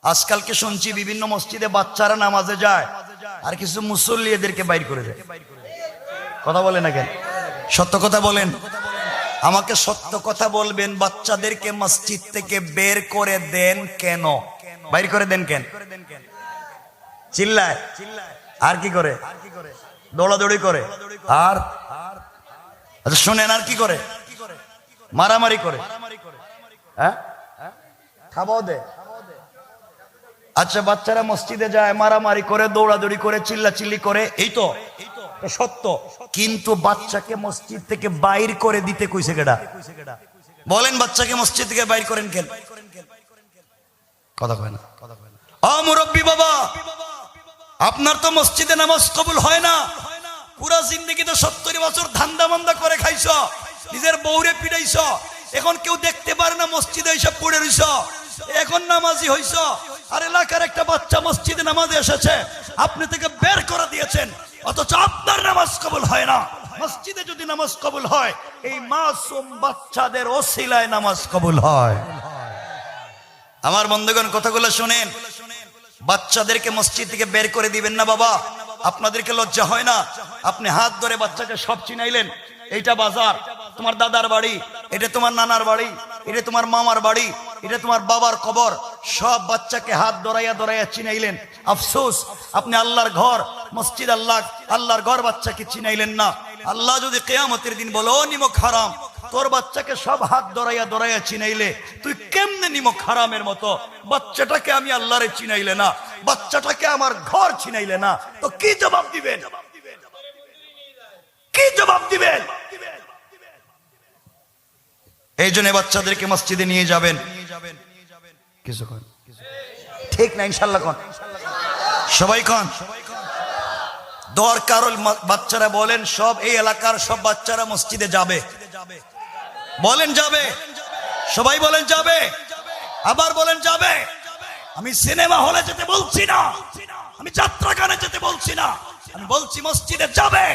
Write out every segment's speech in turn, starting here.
আজকালকে শুনছি বিভিন্ন মসজিদে বাচ্চারা নামাজে যায় আর কিছু মুসল্লি এদেরকে বাইর করে দেয়। কথা বলেন না কেন? সত্য কথা বলেন, আমাকে সত্য কথা বলবেন। বাচ্চাদেরকে মসজিদ থেকে বের করে দেন কেন? বাইর করে দেন কেন? চিল্লায় আর কি করে? দৌড়াদৌড়ি করে। আর আচ্ছা শোনেন, আর কি করে? মারামারি করে। হ্যাঁ, খাবাও দে। আচ্ছা, বাচ্চারা মসজিদে যায়, মারামারি করে, দৌড়াদৌড়ি করে, চিল্লাচিল্লি করে, এই তো সত্য। কিন্তু বাচ্চাকে মসজিদ থেকে বাইর করে দিতে কইছে কেডা? বলেন, বাচ্চাকে মসজিদ থেকে বাইর করেন কেন? কথা কয় না। মুরব্বী বাবা, আপনার তো মসজিদে নামাজ কবুল হয় না। পুরা জিন্দগিতে 70 বছর ধান্দা মান্দা করে খাইছ, নিজের বউরে পিটাইছ, এখন কেউ দেখতে পারে না, মসজিদে এসে পড়ে রইছ, এখন নামাজি হইছ। আর এলাকার একটা বাচ্চা মসজিদে নামাজে এসেছে, আপনি থেকে বের করে দিয়েছেন, অথচ আপনার নামাজ কবুল হয় না। মসজিদে যদি নামাজ কবুল হয়, এই মাসুম বাচ্চাদের ওসিলায় নামাজ কবুল হয়। আমার বন্ধুগণ, কথাগুলো শুনেন। বাচ্চাদেরকে মসজিদ থেকে বের করে দিবেন না বাবা। আপনাদেরকে লজ্জা হয় না? আপনি হাত ধরে বাচ্চাকে সব চিনাইলেন, এইটা বাজার, তোমার দাদার বাড়ি, এটা তোমার নানার বাড়ি, এটা তোমার মামার বাড়ি, এটা তোমার বাবার কবর, সব বাচ্চাকে হাত ধরাইয়া ধরাইয়া চিনাইলেন। আফসোস, আপনি আল্লাহর ঘর, মসজিদ আল্লাহর ঘর বাচ্চাকে চিনাইলেন না। আল্লাহ যদি কিয়ামতের দিন বলো, নিমক হারাম, তোর বাচ্চাকে সব হাত ধরাইয়া ধরাইয়া চিনাইলে তুই কেমনে নিমক হারামের মতো? বাচ্চাটাকে আমি আল্লাহরে চিনাইলে না, বাচ্চাটাকে আমার ঘর চিনাইলে না, তো কি জবাব দিবেন? কি জবাব দিবেন? এই জন্য বাচ্চাদেরকে মসজিদে নিয়ে যাবেন। কিছু কোন ঠিক না? ইনশাল্লাহ কোন? সবাই কোন? দরকার বাচ্চারা বলেন, সব এই এলাকার সব বাচ্চারা মসজিদে যাবে। বলেন যাবে? সবাই বলেন যাবে। আবার বলেন যাবে। আমি সিনেমা হলে যেতে বলছি না, আমি যাত্রা গানে যেতে বলছি না, আমি বলছি মসজিদে যাবে।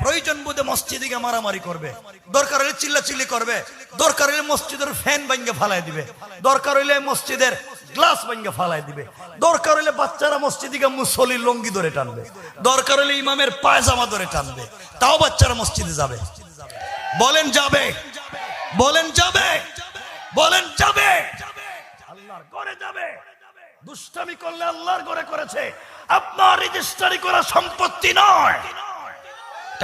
প্রয়োজন বোধে মসজিদে গিয়ে মারামারি করবে, দরকার হলে চিল্লাচিল্লি করবে, দরকার হলে মসজিদের ফ্যান ভাঙ্গে ফালাই দিবে, দরকার হইলে মসজিদের গ্লাস ভাঙ্গে ফালাই দিবে, দরকার হইলে বাচ্চারা মসজিদে গিয়ে মুসল্লির লঙ্গি ধরে টানবে, দরকার হলে ইমামের পায়জামা ধরে টানবে, তাও বাচ্চারা মসজিদে যাবে। বলেন যাবে? বলেন যাবে? বলেন যাবে? আল্লাহর ঘরে যাবে। দুষ্টামি করলে আল্লাহর ঘরে করেছে, আপনার রেজিস্ট্রি করা সম্পত্তি নয়,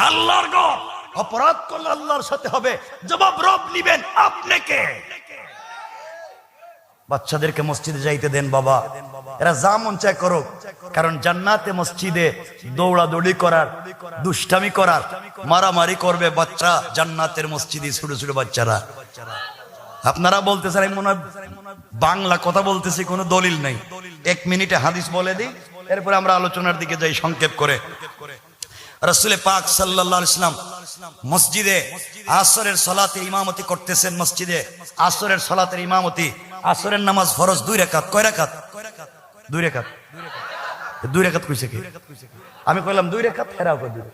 আল্লাহর ঘর। অপরাধ করলে আল্লাহর সাথে হবে, জবাব রব নিবেন। আপনাকে বাচ্চাদেরকে মসজিদে যাইতে দেন বাবা, এরা যা মন চায় করুক, কারণ জান্নাতে মসজিদে দৌড়াদৌড়ি করার, দুষ্টামি করার, মারামারি করবে বাচ্চা জান্নাতের মসজিদে, ছোট ছোট বাচ্চারা। আপনারা বলতেছেন আমি মনে হয় বাংলা কথা বলতেছি, কোনো দলিল নাই। 1 মিনিটে হাদিস বলে দিই, এরপরে আমরা আলোচনার দিকে যাই সংক্ষেপ করে। রাসূল পাক সাল্লাল্লাহু আলাইহি ওয়াসাল্লাম মসজিদে আসরের সালাতে ইমামতি করতেছেন। মসজিদে আসরের সালাতের ইমামতি, আসরের নামাজ ফরজ 2 রাকাত। কয় রাকাত? 2 রাকাত। 2 রাকাত কইছে কি? আমি কইলাম 2 রাকাত, ফেরাও কই দিবে।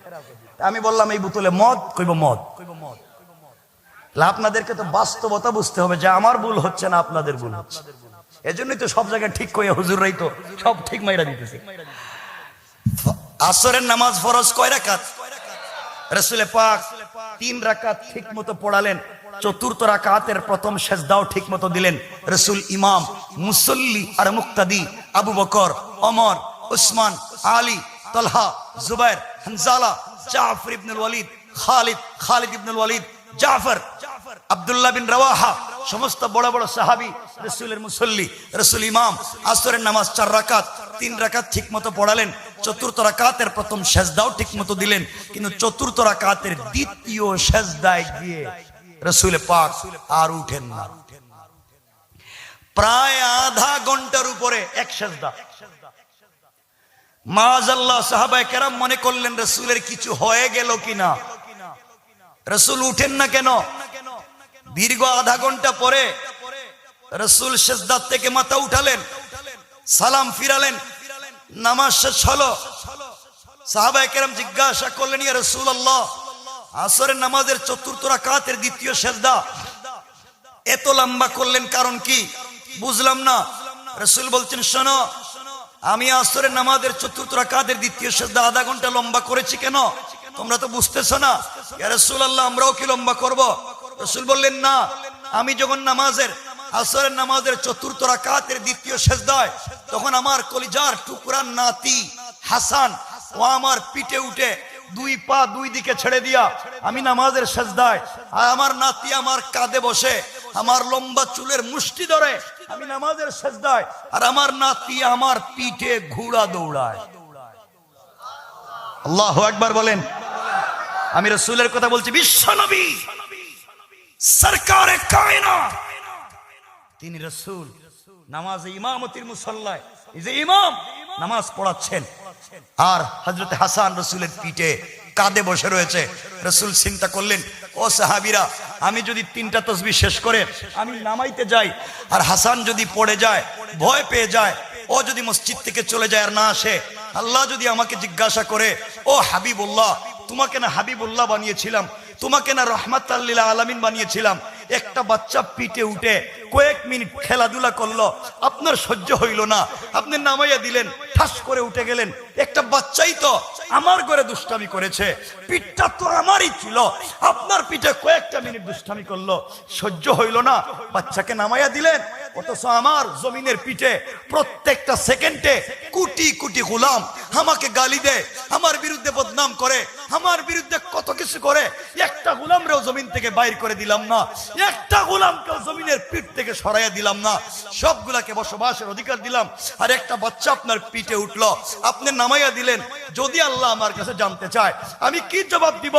আমি বললাম এই বোতলে মদ, কইব মদ। আপনাদেরকে তো বাস্তবতা বুঝতে হবে যে আমার ভুল হচ্ছে না, আপনাদের ভুল হচ্ছে। এজন্যই তো সব জায়গায় ঠিক কইয়া হুজুররাই তো সব ঠিক মাইরা দিতেছে। আসরের নামাজ ফরজ কয় রাকাত? রাসূল পাক 3 রাকাত ঠিক মতো পড়ালেন। 4th রাকাতের প্রথম সেজদাও ঠিক মতো দিলেন। রাসূল ইমাম, মুসল্লি আর মুক্তাদি আবু বকর, ওমর, উসমান, আলী, তালহা, জুবাইর, হানজালা, জাফর ইবনুল ওয়ালিদ, খালিদ ইবনুল ওয়ালিদ, জাফর, আব্দুল্লাহ বিন রাওয়াহা, সমস্ত বড় বড় সাহাবী রাসূলের মুসল্লি। রাসূল ইমাম, আসরের নামাজ 4 রাকাত, 3 রাকাত ঠিক মতো পড়ালেন। 4th রাকাতের প্রথম সেজদাও ঠিক মতো দিলেন। কিন্তু 4th রাকাতের দ্বিতীয় সেজদায় গিয়ে রাসূল পাক আর উঠেন না। প্রায় আধা ঘন্টার উপরে এক সেজদা। মাআযাল্লাহ, সাহাবায়ে কেরাম মনে করলেন রাসূলের কিছু হয়ে গেল কিনা, রাসূল উঠেন না কেন। দীর্ঘ আধা ঘন্টা পরে রাসূল সেজদা থেকে মাথা উঠালেন, সালাম ফিরালেন, নামাজ শেষ হলো। সাহাবায়ে কেরাম জিজ্ঞাসা করলেন, ইয়া রাসূলুল্লাহ, আসরের নামাজের 4th রাকাতের দ্বিতীয় সেজদা এত লম্বা করলেন, কারণ কি? বুঝলাম না। রাসূল বলছেন, শোনো, আমি আসরের নামাজের চতুর্থ রাকাতের দ্বিতীয় সিজদা আধা ঘন্টা লম্বা করেছি কেন? তোমরা তো বুঝতেছ না। ইয়া রাসূলুল্লাহ, আমরাও কি লম্বা করব? রাসূল বললেন, না, আমি যখন আসরের নামাজের চতুর্থ রাকাতের দ্বিতীয় সিজদায়, তখন আমার কলিজার টুকরা নাতি হাসান ও আমার পিঠে উঠে দুই পা দুই দিকে ছেড়ে দিয়া আমি নামাজের সিজদায়, আর আমার নাতি আমার কাঁধে বসে আমার লম্বা চুলের মুষ্টি ধরে আমি নামাজের সিজদায়, আর আমার নাতি আমার পিঠে ঘোড়া দৌড়ায়। আল্লাহু আকবার বলেন। আমি রাসূলের কথা বলছি, বিশ্বনবী সরকারে কায়নাত, তিনি রাসূল নামাজে ইমামতির মুসল্লায়, এই যে ইমাম নামাজ পড়াচ্ছেন, আর হযরত হাসান রাসূলের পিঠে কাঁধে বসে রয়েছে। রাসূল চিন্তা করলেন, ও সাহাবীরা, আমি যদি 3টা তাসবিহ শেষ করে আমি নামাইতে যাই, আর হাসান যদি পড়ে যায়, ভয় পেয়ে যায়, ও যদি মসজিদ থেকে চলে যায় আর না আসে, আল্লাহ যদি আমাকে জিজ্ঞাসা করে, ও হাবিবুল্লাহ, তোমাকে না হাবিবুল্লাহ বানিয়েছিলাম, তোমাকে না রহমাতাল লিল আলামিন বানিয়েছিলাম, একটা বাচ্চা পিঠে উঠে কয়েক মিনিট খেলাধুলা করলো, আপনার সহ্য হইল না, আপনি নামাইয়া দিলেন, ঠাস করে উঠে গেলেন, একটা বাচ্চাই তো আমার ঘরে দুষ্টামি করেছে, পিঠটা তো আমারই ছিল, আপনার পিঠে কয়েকটা মিনিট দুষ্টামি করলো, সহ্য হইল না, বাচ্চাকে নামাইয়া দিলেন, অথচ আমার জমিনের পিঠে প্রত্যেকটা সেকেন্ডে কোটি কোটি গোলাম আমাকে গালি দেয়, আমার বিরুদ্ধে বদনাম করে, আমার বিরুদ্ধে কত কিছু করে, একটা গোলামরেও জমিন থেকে বাইর করে দিলাম না, একটা গোলামকেও জমিনের পিঠ থেকে সরাইয়া দিলাম না, সবগুলাকে বসবাসের অধিকার দিলাম, আর একটা বাচ্চা আপনার পিঠে উঠলো, আপনি নামাইয়া দিলেন। যদি আল্লাহ আমার কাছে জানতে চায় আমি কি জবাব দিব?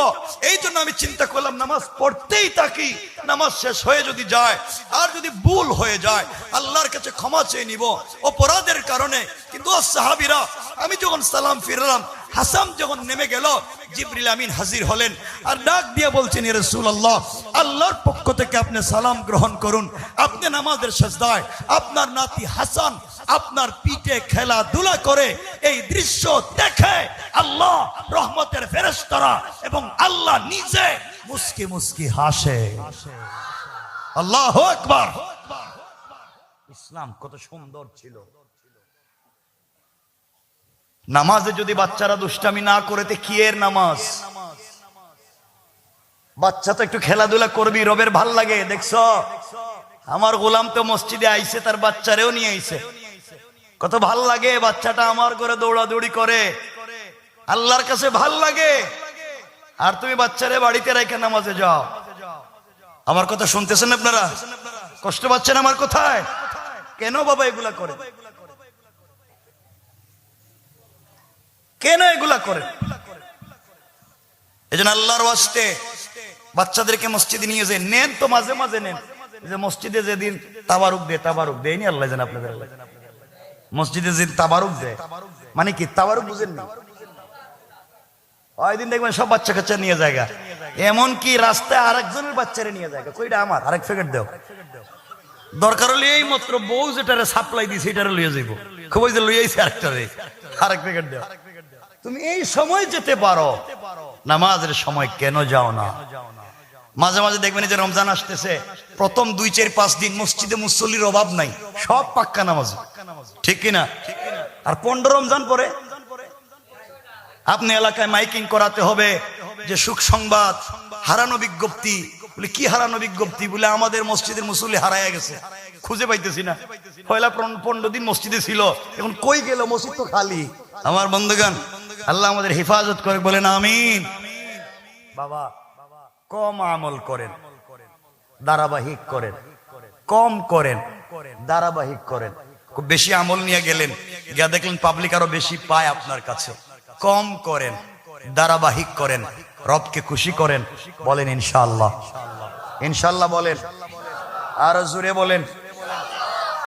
এই জন্য আমি চিন্তা করলাম, নামাজ পড়তেই থাকি, নামাজ শেষ হয়ে যদি যায় আর যদি ভুল হয়ে যায় আল্লাহর কাছে ক্ষমা চেয়ে নিব অপরাধের কারণে। কিন্তু সাহাবীরা, আমি যখন সালাম ফিরলাম, হাসান যখন নেমে গেল, জিবরিল আমিন হাজির হলেন আর ডাক দিয়ে বলছেন, ইয়া রাসূলুল্লাহ, আল্লাহর পক্ষ থেকে আপনি সালাম গ্রহণ করুন, আপনি নামাজের সিজদায় আপনার নাতি হাসান আপনার পিঠে খেলাধুলা করে, এই দৃশ্য দেখে আল্লাহ রহমতের ফেরেশতারা এবং আল্লাহ নিজে মুস্কি মুস্কি হাসে। আল্লাহু আকবার। ইসলাম কত সুন্দর ছিল। নামাজে যদি বাচ্চারা দুষ্টামি না করেতে কি এর নামাজ? বাচ্চা তো একটু খেলাধুলা করবি, রবের ভাল লাগে। দেখছো, আমার গোলাম তো মসজিদে আইছে, তার বাচ্চারেও নিয়ে আইছে, কত ভাল লাগে, বাচ্চাটা আমার ঘরে দৌড়াদৌড়ি করে, আল্লাহর কাছে ভাল লাগে। আর তুমি বাচ্চারে বাড়িতে রেখে নামাজে যাও। আমার কথা শুনতেছেন আপনারা? কষ্ট পাচ্ছেন আমার কথায়? কেন বাবা এগুলা করে? কেন এগুলা করে? এজন্য আল্লাহর ওয়াস্তে বাচ্চাদেরকে মসজিদে নিয়ে যায়, নেন তো মাঝে মাঝে নেন। যে মসজিদে যেদিন তাবারুক দেয়নি আল্লাহ জানে, আপনাদের মসজিদে যেদিন তাবারুক দেয়, মানে কি তাবারুক বুঝেন না? ওই দিন দেখবেন সব বাচ্চা কাচ্চা নিয়ে জায়গা, এমন কি রাস্তায় আরেকজনের বাচ্চারে নিয়ে জায়গা, কইটা আমার, আরেক প্যাকেট দেও, দরকার হলে এই মাত্র বউ যেটারে সাপ্লাই দিছে এটারে লইয়া যাইব, খুব যে লইয়াইছে আরেকটারে, আরেক প্যাকেট দেও। তুমি এই সময় যেতে পারো, নামাজের সময় কেন যাও না? মাঝে মাঝে দেখবেন যে রমজান আসতেছে, প্রথম 2-4-5 দিন মসজিদে মুসল্লির অভাব নাই, সব পাক্কা নামাজ, ঠিক কিনা? আর 15 রমজান পরে আপনি এলাকায় মাইকিং করাতে হবে যে সুখ সংবাদ, হারানো বিজ্ঞপ্তি। বলে কি হারানো বিজ্ঞপ্তি? বলে আমাদের মসজিদের মুসল্লি হারায়া গেছে, খুঁজে পাইতেছি না। পয়লা 15 দিন মসজিদে ছিল, এখন কই গেল? মসজিদ তো খালি। আমার বন্ধুগণ, আল্লাহ আমাদের হেফাজত করে, বলেন আমিন। বাবা, কম আমল করেন, ধারাবাহিক করেন, কম করেন, ধারাবাহিক করেন। খুব বেশি আমল নিয়ে গেলেন, গিয়া দেখলেন পাবলিক আরো বেশি পায় আপনার কাছে। কম করেন, ধারাবাহিক করেন, রবকে খুশি করেন। বলেন ইনশাআল্লাহ। ইনশাআল্লাহ বলেন, আর জোরে বলেন।